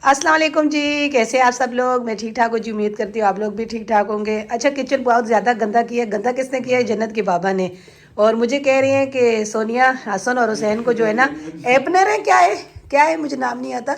अस्सलाम वालेकुम जी, कैसे हैं आप सब लोग। मैं ठीक ठाक हूँ जी, उम्मीद करती हूँ आप लोग भी ठीक ठाक होंगे। अच्छा, किचन बहुत ज़्यादा गंदा किया है। गंदा किसने किया है? जन्नत के बाबा ने। और मुझे कह रही हैं कि सोनिया, हसन और हुसैन को जो है ना एपनर है, क्या है मुझे नाम नहीं आता।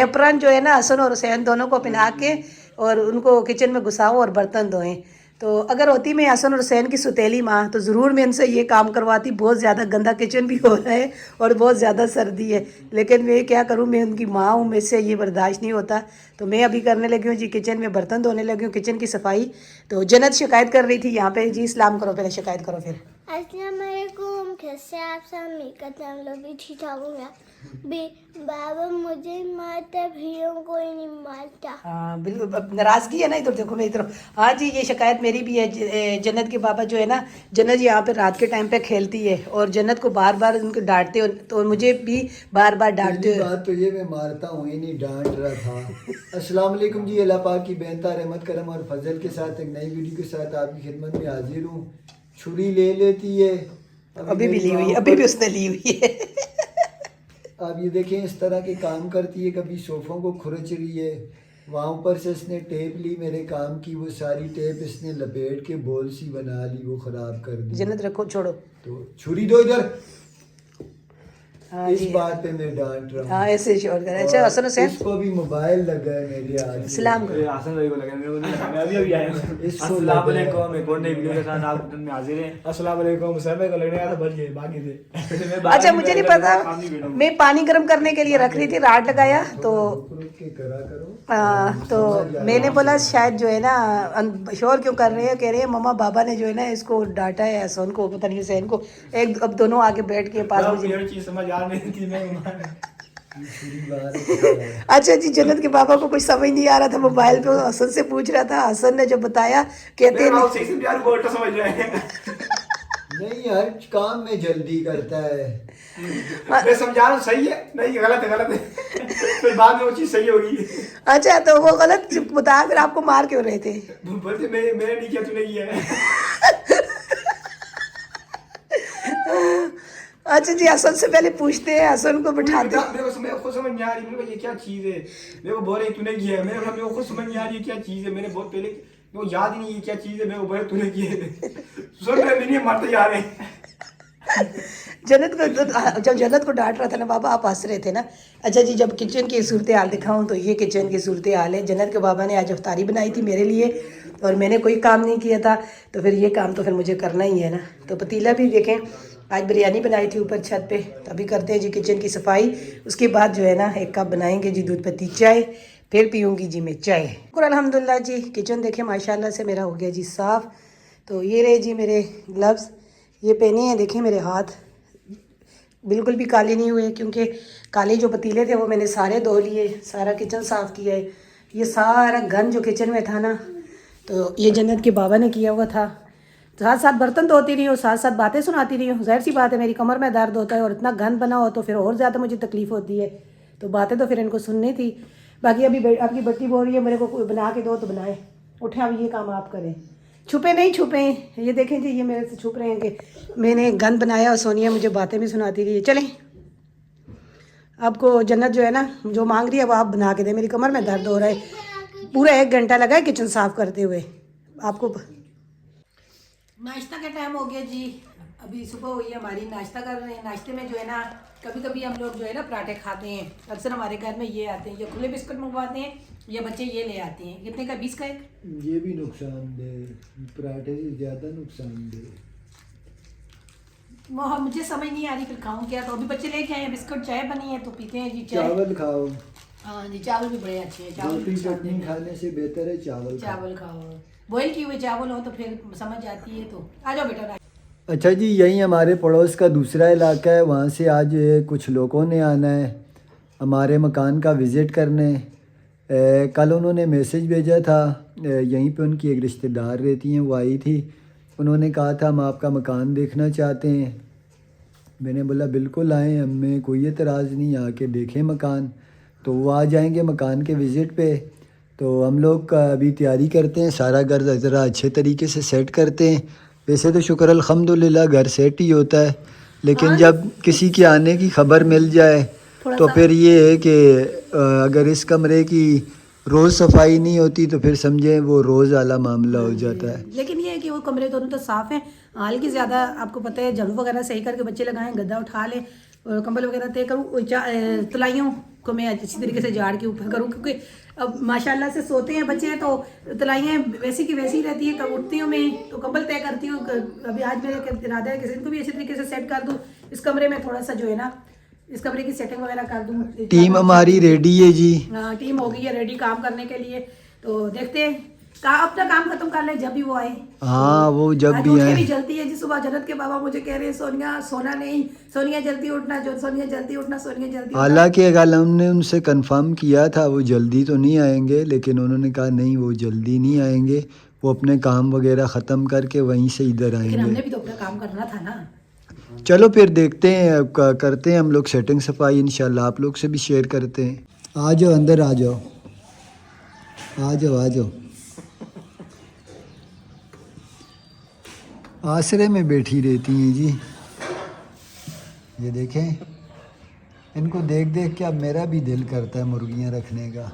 एप्रन जो है ना हसन और हुसैन दोनों को पहना के और उनको किचन में घुसाऊँ और बर्तन धोएं। तो अगर होती मैं हसन और हुसैन की सुतेली माँ तो ज़रूर मैं इनसे ये काम करवाती। बहुत ज़्यादा गंदा किचन भी हो रहा है और बहुत ज़्यादा सर्दी है, लेकिन मैं क्या करूँ, मैं उनकी माँ हूँ, मेरे से ये बर्दाश्त नहीं होता। तो मैं अभी करने लगी हूँ जी, किचन में बर्तन धोने लगी हूँ, किचन की सफाई। तो जन्नत शिकायत कर रही थी यहाँ पे जी। इस्लाम करो, पहले शिकायत करो फिर। अस्सलाम वालेकुम, कैसे आप सब? मैं कहते हैं हम लोग भी ठीक ठाक होंगे। बाबा मुझे मारता, भैया कोई नहीं मारता। हाँ बिल्कुल, अब नाराज़गी है ना। इधर देखो, मेरी तरफ। हाँ जी, ये शिकायत मेरी भी है। जन्नत के बाबा जो है ना, जन्नत यहाँ पे रात के टाइम पे खेलती है और जन्नत को बार बार उनको डांटते हो, तो मुझे भी बार बार डांटते पहली हो। बात तो ये मैं मारता हूँ, ये नहीं डांट रहा था। अस्सलाम वालेकुम जी, अल्लाह पाक की बेनता रहमत करम और फजल के साथ एक नई वीडियो के साथ आपकी खिदमत में हाजिर हूँ। छुरी ले लेती है अभी भी मेरी ली माँ हुई है, अभी ऊपर। भी उसने ली हुई है। आप ये देखें, इस तरह के काम करती है। कभी सोफ़ों को खुरच रही है, वहाँ ऊपर से इसने टेप ली मेरे काम की, वो सारी टेप इसने लपेट के बॉल सी बना ली, वो ख़राब कर दी। जन्नत रखो, छोड़ो। तो छुरी दो इधर। हाँ इस जी, बात पे मैं डांट रहा हाँ हूँ। ऐसे शोर कर। अच्छा हसन और हुसैन, इसको भी मोबाइल लगा है मेरे हाथ से। सलाम करो। आसन भाई को लगा, मेरे को नहीं लगा, मैं अभी आया हूँ। इसको अस्सलाम लगा है। वालेकुम, एक और नई वीडियो के साथ आप में हाजिर हैं। अस्सलाम वालेकुम। सर मेरे को लगने आया था, बच गए, बाकी थे। मैं बाहर अच्छा, ही मुझे नहीं बैठा था, पता, काम नहीं बैठा हूँ। मैं पानी गर्म करने के लिए रख रही थी, राड लगाया तो रुक रुक के करा करो। तो समझ जाएगा। मैंने बोला शायद जो है ना शोर क्यों कर रहे हैं। कह रहे हैं मम्मा बाबा ने जो है ना इसको डांटा है, हसन को, पता नहीं हुसैन को। एक अब दोनों आके बैठ के पास मैं मुझे। ये चीज समझ आ नहीं थी, मैं छुरी बाहर है। अच्छा जी, जन्नत के बाबा को कुछ समझ नहीं आ रहा था, मोबाइल पे हसन से पूछ रहा था। हसन ने जो बताया, कहते मेरे हैं बाबू सही से प्यार को उल्टा समझ रहे हैं। नहीं, हर काम में जल्दी करता है। मैं समझा रहा हूँ, सही है, नहीं गलत है, गलत है। फिर बाद में वो चीज सही होगी। अच्छा, तो वो गलत बताया, फिर आपको मार क्यों रहे थे? बोलते मैंने नहीं किया, तूने किया है। अच्छा जी, हसन से पहले पूछते हैं, हसन को बिठाते हैं। मेरे को खुद समझ नहीं आ रही, मेरे को ये क्या चीज है। मेरे को बोल रही तूने किया है, मेरे को खुद समझ नहीं आ रही है क्या चीज है। मैंने बहुत पहले, मेरे को याद ही नहीं है क्या चीज है। मेरे को बोले तूने किए थे, सुन रहे नहीं, मरते जा रहे हैं। जन्नत को जब जन्नत को डांट रहा था ना बाबा, आप हंस रहे थे ना। अच्छा जी, जब किचन की सूरत हाल दिखाऊं तो ये किचन की सूरत हाल है। जन्नत के बाबा ने आज अफ्तारी बनाई थी मेरे लिए और मैंने कोई काम नहीं किया था, तो फिर ये काम तो फिर मुझे करना ही है ना। तो पतीला भी देखें, आज बिरयानी बनाई थी ऊपर छत पे। तो अभी करते हैं जी किचन की सफाई। उसके बाद जो है ना एक कप बनाएंगे जी दूध पत्ती चाय, फिर पीऊँगी जी मैं चाय। शुक्र अल्हम्दुलिल्लाह जी, किचन देखें माशाल्लाह से मेरा हो गया जी साफ़। तो ये रहे जी मेरे ग्लव्स, ये पहने हैं, देखें मेरे हाथ बिल्कुल भी काले नहीं हुए, क्योंकि काले जो पतीले थे वो मैंने सारे धो लिए, सारा किचन साफ़ किया है। ये सारा गंद जो किचन में था ना, तो ये जन्नत के बाबा ने किया हुआ था। साथ साथ बर्तन धोती रही हूँ, साथ साथ बातें सुनाती रही हूँ। जाहिर सी बात है, मेरी कमर में दर्द होता है और इतना गंद बना हो तो फिर और ज़्यादा मुझे तकलीफ़ होती है। तो बातें तो फिर इनको सुननी थी। बाकी अभी आपकी बट्टी बोल रही है मेरे को कोई बना के दो, तो बनाए। उठे, अब ये काम आप करें, छुपे नहीं छुपे। ये देखें जी, ये मेरे से छुप रहे हैं कि मैंने गंद बनाया और सोनिया मुझे बातें भी सुनाती रही है। चलें, आपको जन्नत जो है ना जो मांग रही है वो आप बना के दें। मेरी कमर में दर्द हो रहा है, पूरा 1 घंटा लगा है किचन साफ़ करते हुए। आपको नाश्ता का टाइम हो गया जी, अभी सुबह हुई है हमारी, नाश्ता कर रहे हैं। नाश्ते में जो है ना कभी कभी हम लोग जो है ना पराठे खाते हैं। अक्सर हमारे घर में ये आते हैं, या खुले बिस्कुट मंगवाते हैं या बच्चे ये ले आते हैं। कितने का? 20 का एक। ये भी नुकसानदेह, पराठे से ज्यादा नुकसानदेह। मुझे समझ नहीं आ रही, फिर खाऊं क्या। तो अभी बच्चे लेके आए हैं बिस्कुट, चाय बनी है तो पीते हैं जी चाय। चावल खाओ, हाँ जी, चावल भी बड़े अच्छे हैं। चावल रोटी भी चटनी खाने से बेहतर है चावल खाओ। चावल खाओ, बॉयल किए हुए चावल हो तो फिर समझ आती है। तो आ जाओ बेटा। अच्छा जी, यही हमारे पड़ोस का दूसरा इलाका है, वहाँ से आज कुछ लोगों ने आना है हमारे मकान का विज़िट करने। कल उन्होंने मैसेज भेजा था, यहीं पे उनकी एक रिश्तेदार रहती हैं, वो आई थी। उन्होंने कहा था हम आपका मकान देखना चाहते हैं। मैंने बोला बिल्कुल आएँ, हमें कोई एतराज़ नहीं, आके देखें मकान। तो वो आ जाएंगे मकान के विज़िट पे। तो हम लोग अभी तैयारी करते हैं, सारा घर ज़रा अच्छे तरीके से सेट करते हैं। वैसे तो शुक्र अल्हम्दुलिल्लाह घर सेट ही होता है, लेकिन जब किसी के आने की खबर मिल जाए थोड़ा तो सा फिर ये है कि अगर इस कमरे की रोज़ सफाई नहीं होती तो फिर समझें वो रोज़ वाला मामला हो जाता है। लेकिन ये है कि वो कमरे दोनों तो साफ हैं। हाल की ज़्यादा आपको पता है झाड़ू वगैरह सही करके बच्चे लगाएं, गद्दा उठा लें और कंबल वगैरह तय करूँ, तलाइयों को मैं अच्छी तरीके से झाड़ के ऊपर करूँ, क्योंकि अब माशाल्लाह से सोते हैं बच्चे तो तलाइयाँ वैसी की वैसी रहती है। कब उठती हूँ मैं तो कंबल तय करती हूँ। अभी आज मेरा इरादा है कि इनको भी अच्छी तरीके से सेट कर दूँ। इस कमरे में थोड़ा सा जो है ना, इस कमरे की सेटिंग वगैरह कर दूँ। टीम हमारी रेडी है जी। हाँ, टीम हो गई है रेडी काम करने के लिए। तो देखते हैं अपना काम खत्म कर ले जब भी वो आए। हाँ, वो जब आज भी उठे आए। भी जल्दी है जी। सुबह जन्नत के बाबा मुझे कह रहे हैं सोनिया सोना नहीं, सोनिया जल्दी उठना, जो सोनिया जल्दी उठना, सोनिया जल्दी उठना। हालांकि अगर हमने उनसे कंफर्म किया था वो जल्दी तो नहीं आएंगे, लेकिन उन्होंने कहा नहीं वो जल्दी नहीं आएंगे, वो अपने काम वगैरह ख़त्म करके वहीं से इधर लेकिन हमने आएंगे। भी तो अपना काम करना था ना। चलो फिर देखते हैं, करते हैं हम लोग सेटिंग सफाई इंशाल्लाह, आप लोग से भी शेयर करते हैं। आ जाओ अंदर, आ जाओ आ जाओ आ जाओ। आसरे में बैठी रहती हैं जी। ये देखें, इनको देख देख के अब मेरा भी दिल करता है मुर्गियां रखने का।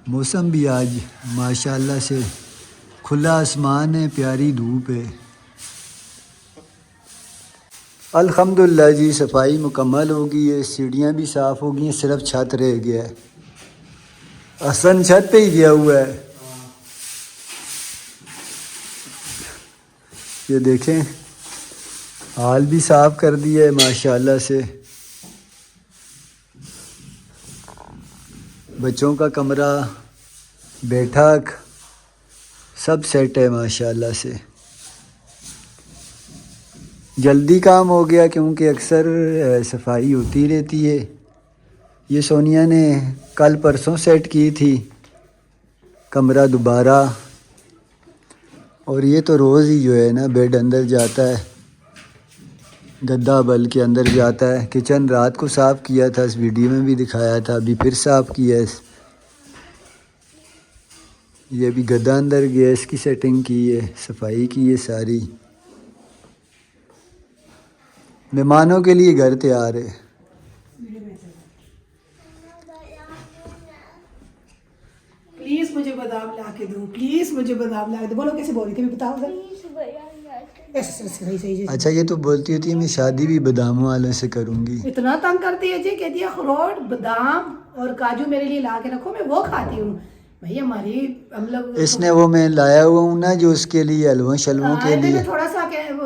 मौसम भी आज माशाल्लाह से खुला आसमान है, प्यारी धूप है। अल्हम्दुलिल्लाह जी, सफाई मुकम्मल हो गई है, सीढ़ियाँ भी साफ़ हो गई हैं, सिर्फ छत रह गया है। हसन छत पे ही गया हुआ है। ये देखें, हाल भी साफ़ कर दिया है माशाल्लाह से। बच्चों का कमरा, बैठक सब सेट है माशाल्लाह से। जल्दी काम हो गया क्योंकि अक्सर सफाई होती रहती है। ये सोनिया ने कल परसों सेट की थी कमरा दोबारा, और ये तो रोज़ ही जो है ना बेड अंदर जाता है, गद्दा बल के अंदर जाता है। किचन रात को साफ़ किया था, इस वीडियो में भी दिखाया था, अभी फिर साफ़ किया है। ये अभी गद्दा अंदर गया, इसकी सेटिंग की है, सफाई की है सारी। मेहमानों के लिए घर तैयार है। प्लीज मुझे बादाम ला के दो, प्लीज मुझे बादाम ला के दो। बोलो कैसे बोल रही थी, बताओ सर। ऐसे सही सही। अच्छा, ये तो बोलती होती है मैं शादी भी बादामों वालों से करूँगी। इतना तंग करती है जी, कहती है अखरोट बादाम और काजू मेरे लिए ला के रखो, मैं वो खाती हूँ। भाई हमारी हम लोग इसने वो मैं लाया हुआ हूँ ना जो उसके लिए हलवा शलवों के लिए। थोड़ा सा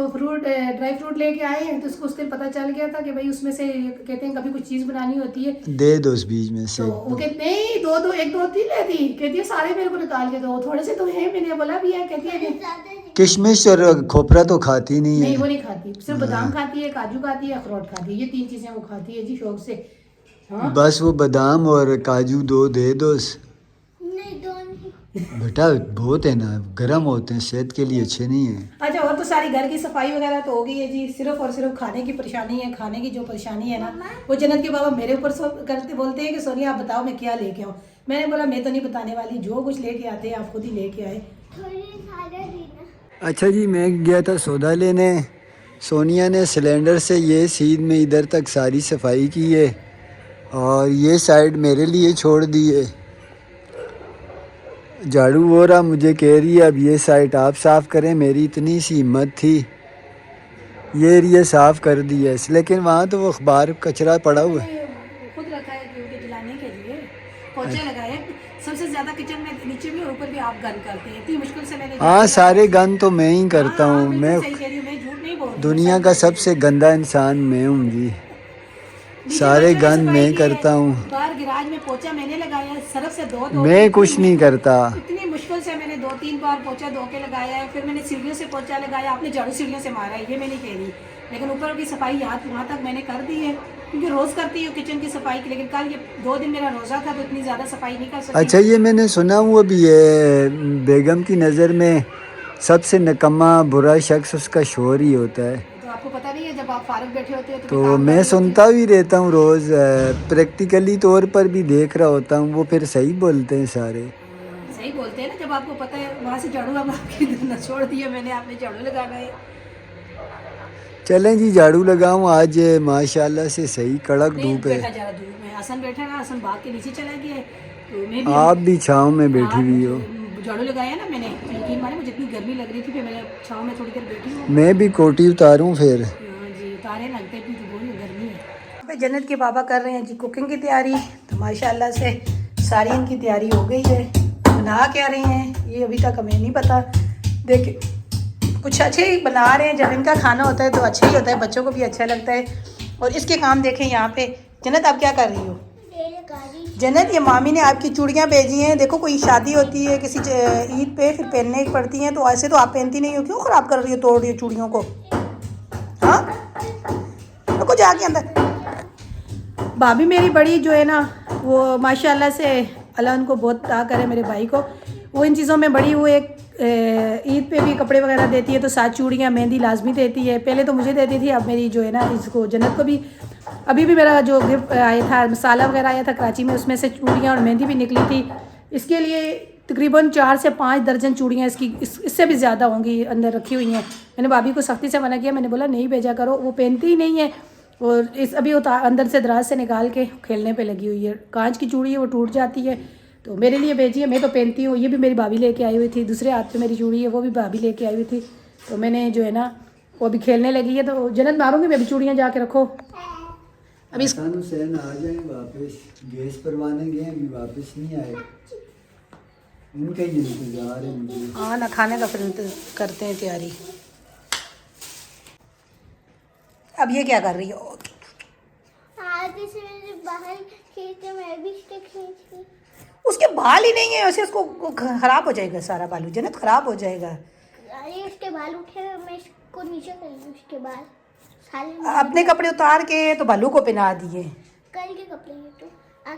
फ्रूट ड्राई फ्रूट लेके आए हैं तो उसको उस दिन पता चल गया था कि भाई उसमें से कहते हैं कभी कुछ चीज़ बनानी होती है, दे दो उस बीज में से। तो वो कहते नहीं दो दो, एक दो तीन लेती, कहती है सारे मेरे को निकाल के दो, थोड़े से तो है। मैंने बोला भी है, कहती है किशमिश और खोपरा तो खाती नहीं नहीं, है। वो नहीं खाती, सिर्फ बादाम खाती है, काजू खाती है, अखरोट खाती है, ये तीन चीजें वो खाती है जी शौक से। हाँ बस वो बादाम और काजू दो दे दो। नहीं, दो नहीं। बेटा बहुत है ना, गर्म होते हैं, सेहत के लिए अच्छे नहीं है। अच्छा, और तो सारी घर की सफाई वगैरह तो हो गई है जी। सिर्फ और सिर्फ खाने की परेशानी है। खाने की जो परेशानी है ना, वो जन्नत के बाबा मेरे ऊपर करते बोलते हैं कि सोनिया आप बताओ मैं क्या लेके आऊँ। मैंने बोला मैं तो नहीं बताने वाली, जो कुछ लेके आते हैं आप खुद ही लेके आए। थोड़ी सारा देना। अच्छा जी, मैं गया था सौदा लेने। सोनिया ने सिलेंडर से ये सीध में इधर तक सारी सफाई की है और ये साइड मेरे लिए छोड़ दी है। झाड़ू हो रहा, मुझे कह रही है अब ये साइड आप साफ़ करें। मेरी इतनी सी हिम्मत थी, ये एरिया साफ़ कर दिया है, लेकिन वहाँ तो वो अखबार कचरा पड़ा हुआ है। खुद रखा है क्योंकि जलाने के लिए पोछे लगाए। सबसे ज्यादा किचन में नीचे भी और ऊपर भी आप गन करते हैं, इतनी मुश्किल से मैंने। हाँ, सारे गन तो मैं ही करता हाँ, हूँ। मैं सही कह रही हूँ, मैं झूठ नहीं बोल रही हूँ। दुनिया का सबसे गंदा इंसान मैं हूँ जी। सारे गन मैं करता हूँ। बाहर गिराज में पोछा मैंने लगाया है, सरफ से दो मैं कुछ नहीं करता। इतनी मुश्किल से मैंने 2-3 बार पोछा धो के लगाया है। फिर मैंने सीढ़ियों से पोछा लगाया, आपने झाड़ू सीढ़ियों से मारा है, ये मैं नहीं कह रही, लेकिन ऊपर की सफाई वहाँ तक मैंने कर दी है क्योंकि रोज़ करती हूँ किचन की सफाई की। लेकिन कल ये 2 दिन मेरा रोज़ा था तो इतनी ज़्यादा सफाई नहीं कर सकती। अच्छा, ये मैंने सुना हुआ भी है, बेगम की नज़र में सबसे निकम्मा बुरा शख्स उसका शोहर ही होता है। तो आपको पता नहीं है, जब आप फारग बैठे होते हो तो मैं सुनता भी रहता हूँ रोज़, प्रैक्टिकली तौर पर भी देख रहा होता हूँ। वो फिर सही बोलते हैं सारे। सही बोलते हैं ना, जब आपको पता है। वहाँ से झाड़ू अब आपकी न छोड़ दिया मैंने, आपने झाड़ू लगाना है। चलें जी, झाड़ू लगाऊं। आज माशाल्लाह से सही कड़क धूप है। बैठा जा रहा धूप में, हसन बैठा रहा, हसन भाग के नीचे चला गया है, तो मैं भी आप भी छाँव में बैठी हाँ, हुई हो। झाड़ू लगाया ना मैंने, यकीन माने मुझे इतनी गर्मी लग रही थी, फिर मैंने छाँव में थोड़ी देर बैठी हूँ। मैं भी कोटी उतारूं फिर। हाँ जी, उतारे लगते भी तो बहुत गर्मी है। जन्नत के बाबा कर रहे हैं जी कुकिंग की तैयारी, तो माशाल्लाह से सारी इनकी तैयारी हो गई है। बना क्या रही हैं ये अभी तक हमें नहीं पता। देखिए कुछ अच्छे ही बना रहे हैं, जब इनका खाना होता है तो अच्छा ही होता है, बच्चों को भी अच्छा लगता है। और इसके काम देखें यहाँ पे। जन्नत आप क्या कर रही हो? जन्नत ये मामी ने आपकी चूड़ियाँ भेजी हैं। देखो कोई शादी होती है किसी ईद पे, फिर पहनने पड़ती हैं, तो ऐसे तो आप पहनती नहीं हो, क्यों ख़राब कर रही हो, तोड़ रही हो चूड़ियों को? हाँ रुको जाके अंदर। भाभी मेरी बड़ी जो है ना, वो माशाल्लाह से अल्लाह उनको बहुत अता करे मेरे भाई को, वो इन चीज़ों में बड़ी, वो एक ईद पे भी कपड़े वगैरह देती है, तो 7 चूड़ियाँ मेहंदी लाजमी देती है। पहले तो मुझे देती थी, अब मेरी जो है ना इसको जन्नत को भी। अभी भी मेरा जो गिफ्ट आया था, मसाला वगैरह आया था कराची में, उसमें से चूड़ियाँ और मेहंदी भी निकली थी। इसके लिए तकरीबन 4 से 5 दर्जन चूड़ियाँ इससे भी ज़्यादा होंगी अंदर रखी हुई हैं। मैंने भाभी को सख्ती से मना किया, मैंने बोला नहीं भेजा करो, वो पहनती ही नहीं है। और इस अभी अंदर से दराज से निकाल के खेलने पे लगी हुई है। कांच की चूड़ी है, वो टूट जाती है, तो मेरे लिए भेजी है, मैं तो पहनती हूँ। ये भी मेरी भाभी लेके आई हुई थी, दूसरे हाथ पे मेरी चूड़ी है, वो भी भाभी लेके आई हुई थी, तो मैंने जो है ना वो अभी खेलने लगी है, तो जन्नत मारूंगी मैं अभी, चूड़ियाँ जाके रखो अभी। हसन हुसैन आ जाए वापस, गैस परवाने गए अभी वापस नहीं आए, उनका ही इंतजार है मुझे। हाँ ना, खाने का फिर करते हैं तैयारी। अब ये क्या कर रही हो? बाहर खींचे, मैं भी इसके खींची। उसके बाल ही नहीं है, वैसे उसको खराब हो जाएगा सारा बालू, जन्नत खराब हो जाएगा। अरे उसके बाल उठे हुए, मैं इसको नीचे कर लूँ, उसके बाल साले अपने कपड़े उतार के तो बालू को पहना दिए, कल के कपड़े हैं तो आज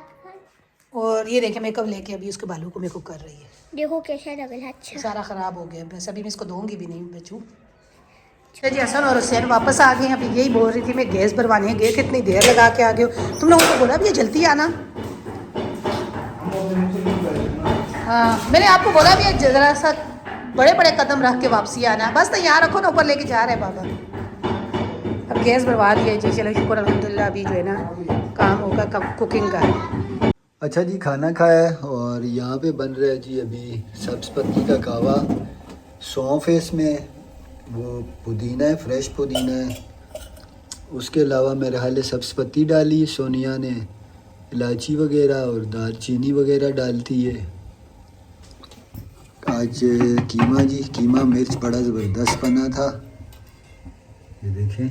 और ये देखे मेकअप लेके अभी उसके बालों को मेकअप कर रही है। देखो कैसा लग रहा है। अच्छा सारा ख़राब हो गया, बस अभी मैं इसको दूंगी भी नहीं बच्चू। चलिए जी, हसन और हुसैन वापस आ गए हैं। अभी यही बोल रही थी मैं गैस भरवानी है, गैस कितनी देर लगा के आ गए हो तुम लोगों को, बोला भी ये जल्दी आना। हाँ मैंने आपको बोला भी है ज़रा सा बड़े बड़े कदम रख के वापसी आना, बस तो यहाँ रखो ना, ऊपर लेके जा रहे हैं बाबा। अब गैस भरवा दिया जी, चलो शुक्र अल्हम्दुलिल्लाह। अभी जो है ना काम होगा कुकिंग का। अच्छा जी, खाना खाया है और यहाँ पे बन रहा है जी अभी सब्ज़ पत्ती का कहवा। सौंफ है इसमें, वो पुदीना है, फ्रेश पुदीना है, उसके अलावा मेरे हाल है सब्ज़ पत्ती डाली, सोनिया ने इलायची वगैरह और दालचीनी वगैरह डालती है। आज कीमा जी, कीमा मिर्च बड़ा ज़बरदस्त बना था, ये देखें,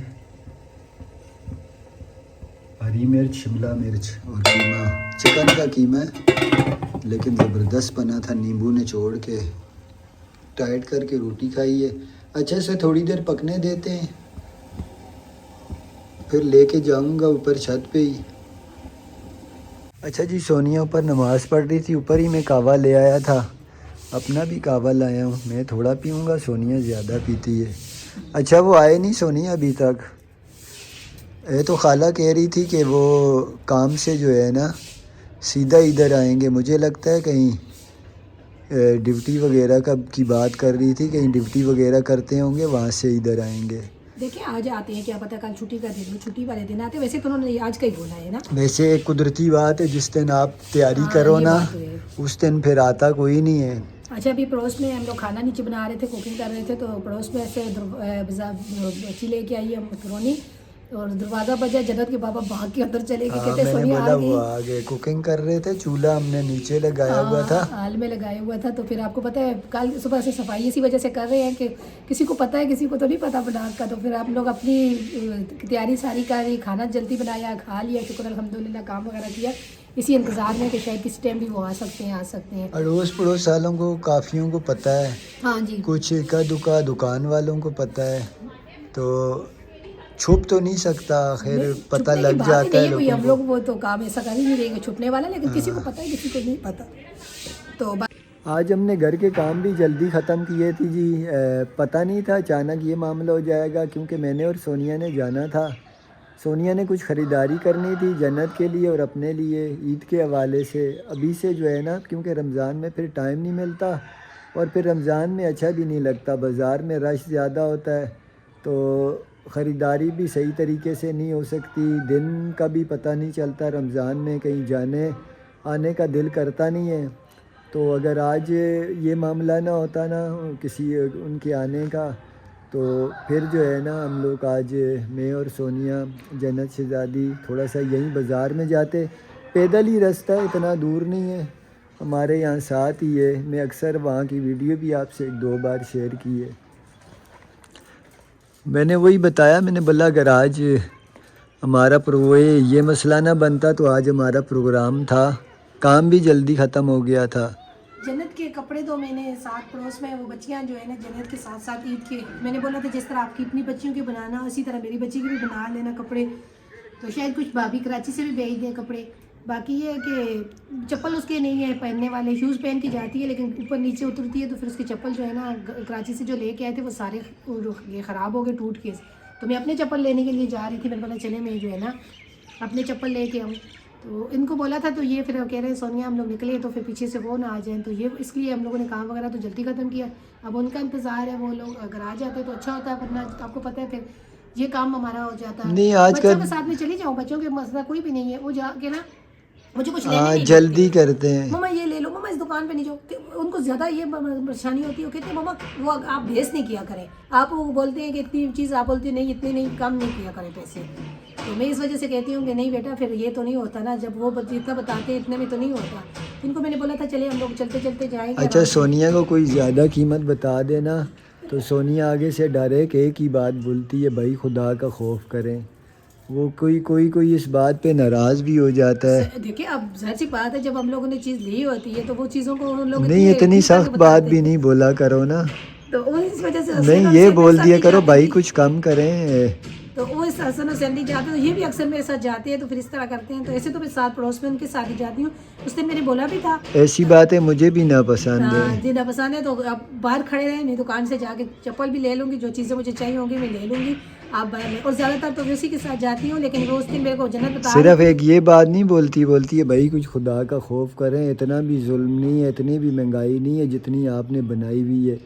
हरी मिर्च, शिमला मिर्च और कीमा, चिकन का कीमा है, लेकिन ज़बरदस्त बना था। नींबू ने छोड़ के टाइट करके रोटी खाई है। अच्छे से थोड़ी देर पकने देते हैं, फिर लेके जाऊंगा ऊपर छत पे ही। अच्छा जी, सोनिया ऊपर नमाज़ पढ़ रही थी, ऊपर ही मैं कहवा ले आया था, अपना भी कहवा लाया हूँ। मैं थोड़ा पीऊँगा, सोनिया ज़्यादा पीती है। अच्छा वो आए नहीं सोनिया अभी तक। ये तो खाला कह रही थी कि वो काम से जो है ना सीधा इधर आएंगे, मुझे लगता है कहीं ड्यूटी वगैरह का की बात कर रही थी, कहीं ड्यूटी वगैरह करते होंगे, वहाँ से इधर आएंगे। देखिए आज आते हैं, क्या पता कल छुट्टी का दिन, छुट्टी वाले दिन आते, वैसे तो उन्होंने आज का ही बोला है ना। वैसे एक कुदरती बात है, जिस दिन आप तैयारी हाँ, करो ये ना बात तो है। उस दिन फिर आता कोई नहीं है। अच्छा अभी पड़ोस में हम लोग खाना नीचे बना रहे थे, कुकिंग कर रहे थे, तो पड़ोस में ऐसे बच्ची लेके आई है मकरोनी, और दरवाज़ा बजा, जन्नत के बाबा भाग के अंदर चले गए, हाँ, कहते मैंने सोनिया बोला आ वो गई। आगे कुकिंग कर रहे थे, चूल्हा हमने नीचे लगाया हुआ था। हाल में लगाया हुआ था, तो फिर आपको पता है कल सुबह से सफाई इसी वजह से कर रहे हैं कि किसी को पता है किसी को तो नहीं पता बनाग का, तो फिर आप लोग अपनी तैयारी सारी कर रही, खाना जल्दी बनाया, खा लिया, शुक्र अल्हम्दुलिल्लाह, काम वगैरह किया, इसी इंतज़ार में कि शायद किस टाइम भी वो आ सकते हैं। अड़ोस पड़ोस वालों को काफ़ियों को पता है, हाँ जी, कुछ इक्का दुक्का दुकान वालों को पता है, तो छुप तो नहीं सकता, खैर पता छुपने की लग बात जाता ही है नहीं है, हम लोगों लोग वो तो काम ऐसा कर ही नहीं रहेंगे छुपने वाला, लेकिन किसी को पता है किसी को नहीं पता, तो को। आज हमने घर के काम भी जल्दी ख़त्म किए थे जी, पता नहीं था अचानक ये मामला हो जाएगा, क्योंकि मैंने और सोनिया ने जाना था। सोनिया ने कुछ ख़रीदारी करनी थी जन्नत के लिए और अपने लिए ईद के हवाले से। अभी से जो है ना, क्योंकि रमज़ान में फिर टाइम नहीं मिलता, और फिर रमज़ान में अच्छा भी नहीं लगता, बाज़ार में रश ज़्यादा होता है, तो ख़रीदारी भी सही तरीके से नहीं हो सकती, दिन का भी पता नहीं चलता, रमज़ान में कहीं जाने आने का दिल करता नहीं है। तो अगर आज ये मामला ना होता ना किसी उनके आने का, तो फिर जो है ना हम लोग आज मैं और सोनिया जन्नत शहज़ादी थोड़ा सा यहीं बाज़ार में जाते। पैदल ही रास्ता है, इतना दूर नहीं है, हमारे यहाँ साथ ही है। मैं अक्सर वहाँ की वीडियो भी आपसे 1-2 बार शेयर की है। मैंने वही बताया, मैंने बोला अगर आज हमारा ये मसला ना बनता तो आज हमारा प्रोग्राम था, काम भी जल्दी ख़त्म हो गया था। जन्नत के कपड़े तो मैंने साथ पड़ोस में वो बच्चियां जो है ना जन्नत के साथ साथ ईद के, मैंने बोला था जिस तरह आपकी अपनी बच्चियों के बनाना उसी तरह मेरी बच्ची के भी बना लेना कपड़े। तो शायद कुछ भाभी कराची से भी भेज दें कपड़े। बाकी ये है कि चप्पल उसके नहीं है पहनने वाले, शूज़ पहन के जाती है लेकिन ऊपर नीचे उतरती है तो फिर उसके चप्पल जो है ना कराची से जो लेके आए थे वो सारे ये ख़राब हो गए टूट के। तो मैं अपने चप्पल लेने के लिए जा रही थी, मैंने बोला चले मैं जो है ना अपने चप्पल लेके आऊँ। तो इनको बोला था तो ये फिर कह रहे हैं सोनिया हम लोग निकले तो फिर पीछे से वो ना आ जाएं, तो ये इसलिए हम लोगों ने काम वगैरह तो जल्दी ख़त्म किया। अब उनका इंतज़ार है, वो लोग अगर आ जाते तो अच्छा होता है, वरना आपको पता है फिर ये काम हमारा हो जाता है। नहीं आज बच्चों का के साथ में चली जाऊँ, बच्चों के मसला कोई भी नहीं है, वो जाके ना मुझे कुछ हाँ लेने जल्दी करते हैं। मम्मा ये ले लो, मम्मा इस दुकान पे नहीं जाओ। उनको ज़्यादा ये परेशानी होती है, वो कहते हैं मम्मा वो आप भेस नहीं किया करें, आप वो बोलते हैं कि इतनी चीज़ आप बोलते हैं नहीं इतनी नहीं, कम नहीं किया करें पैसे। तो मैं इस वजह से कहती हूँ कि नहीं बेटा फिर ये तो नहीं होता ना, जब वो जितना बताते हैं इतने में तो नहीं होता। इनको मैंने बोला था चले हम लोग चलते चलते जाएंगे। अच्छा सोनिया को कोई ज़्यादा कीमत बता देना तो सोनिया आगे से डरे कि एक ही बात बोलती है भाई खुदा का खौफ करें, वो कोई इस बात पे नाराज़ भी हो जाता है। देखिए अब जाहिर सी बात है जब हम लोगों ने चीज़ ली होती है तो वो चीज़ों को हम लोग नहीं इतनी सख्त बात भी नहीं बोला करो ना, तो वो इस वजह से नहीं ये बोल दिया करो भाई कुछ कम करें। तो वो इस हसन हुसैन जाते हैं तो ये भी अक्सर मेरे साथ जाते हैं तो फिर इस तरह करते हैं। तो ऐसे तो मैं साथ पड़ोस में उनके साथ ही जाती हूँ। उस दिन मैंने बोला भी था ऐसी बातें मुझे भी ना पसंद है। जी ना पसंद है तो आप बाहर खड़े रहें, मैं दुकान से जाके चप्पल भी ले लूँगी, जो चीज़ें मुझे चाहिए होंगी मैं ले लूँगी, आप बाहर में। और ज़्यादातर तो उसी के साथ जाती हूँ, लेकिन वो उस दिन मेरे को जन्नत बता सिर्फ एक ये बात नहीं बोलती है भाई कुछ खुदा का खौफ करें, इतना भी जुल्म नहीं है, इतनी भी महंगाई नहीं है जितनी आपने बनाई हुई है।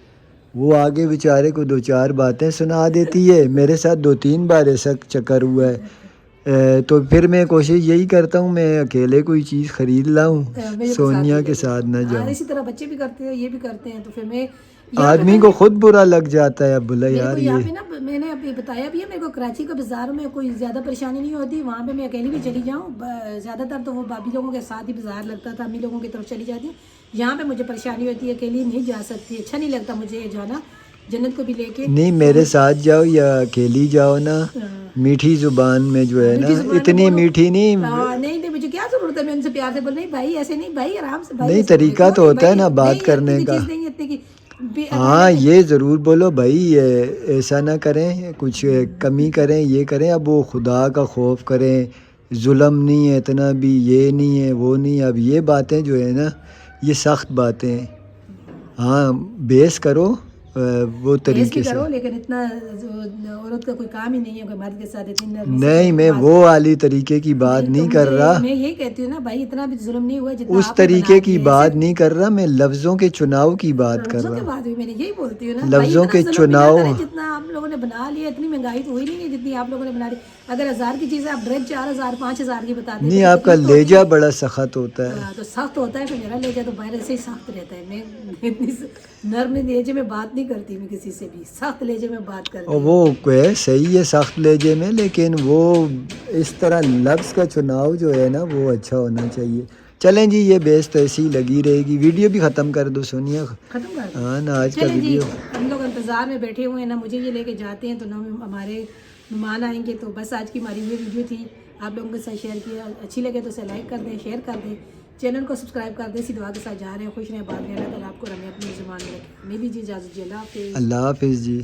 वो आगे बेचारे को 2-4 बातें सुना देती है, मेरे साथ 2-3 बार ऐसा चक्कर हुआ है। तो फिर मैं कोशिश यही करता हूँ मैं अकेले कोई चीज़ ख़रीद लाऊं, सोनिया के साथ ना जाऊं। इसी तरह बच्चे भी करते हैं, ये भी करते हैं। तो फिर मैं आदमी को खुद बुरा लग जाता है, अब बोला यार यहाँ ये पे ना मैंने अभी बताया भी है, मेरे को कराची के बाज़ारों में कोई ज़्यादा परेशानी नहीं होती, वहाँ पे मैं अकेली भी चली जाऊँ। ज़्यादातर तो वो भाभी लोगों के साथ ही बाज़ार लगता था, अम्मी लोगों की तरफ चली जाती हूँ। यहाँ पे मुझे परेशानी होती है, अकेली नहीं जा सकती, अच्छा नहीं लगता मुझे जाना जन्नत को भी लेके। नहीं मेरे साथ जाओ या अकेली जाओ ना, मीठी जुबान में जो है ना, इतनी मीठी नहीं नहीं मुझे क्या जरूरत है मैं उनसे प्यार से बोल, नहीं भाई ऐसे नहीं, भाई आराम से, भाई नहीं तरीका तो होता है ना बात करने का। हाँ ये ज़रूर बोलो भाई ऐसा ना करें, कुछ कमी करें, ये करें। अब वो खुदा का खौफ करें, जुल्म नहीं है इतना भी, ये नहीं है वो नहीं है। अब ये बातें जो है ना ये सख्त बातें हैं। हाँ बेस करो वो तरीके से करो, लेकिन इतना औरत का कोई काम ही नहीं है मर्द के साथ इतनी नरमी से। नहीं मैं वो वाली तरीके की बात नहीं कर रहा, मैं यही कहती हूँ ना भाई इतना भी जुल्म नहीं हुआ जितना उस तरीके की बात नहीं कर रहा, मैं लफ्ज़ों के चुनाव की बात कर रहा हूँ। मैंने यही बोलती हूँ ना, लफ्ज़ों के चुनाव जितना आप लोगों ने बना लिया, इतनी महंगाई तो हुई नहीं है जितनी आप लोगों ने बना ली। अगर 1000 की चीज़ आप ड्रेस 4000 5000 की बताते नहीं, आपका लेजा बड़ा सख्त होता है। तो सख्त होता है, तो मेरा लेजा तो बाहर से ही सख्त रहता है। मैं इतनी नर्म लेजे में बात नहीं करती, मैं किसी से भी सख्त लेजे में बात करती हूँ। और वो है सही है सख्त लेजे में, लेकिन वो इस तरह लफ्ज़ का चुनाव जो है ना वो अच्छा होना चाहिए। चलें जी ये बेस तो ऐसी ही लगी रहेगी। वीडियो भी ख़त्म कर दो सोनिया, खत्म कर हाँ ना आज का चलें जी, वीडियो। हम लोग इंतज़ार में बैठे हुए हैं ना, मुझे ये लेके जाते हैं तो ना हमारे मेहमान आएंगे। तो बस आज की हमारी ये वीडियो थी, आप लोगों के साथ शेयर किया। अच्छी लगे तो उसे लाइक कर दें, शेयर कर दें, चैनल को सब्सक्राइब कर दें। इसी दुआ के साथ जा रहे हैं, खुश रहें, बात रहें, अल्लाह आपको रमें अपनी ज़ुबान में रखें। हमें भी जी इजाज़त, अल्लाह हाफ़िज़। अल्लाह हाफ़िज़ जी।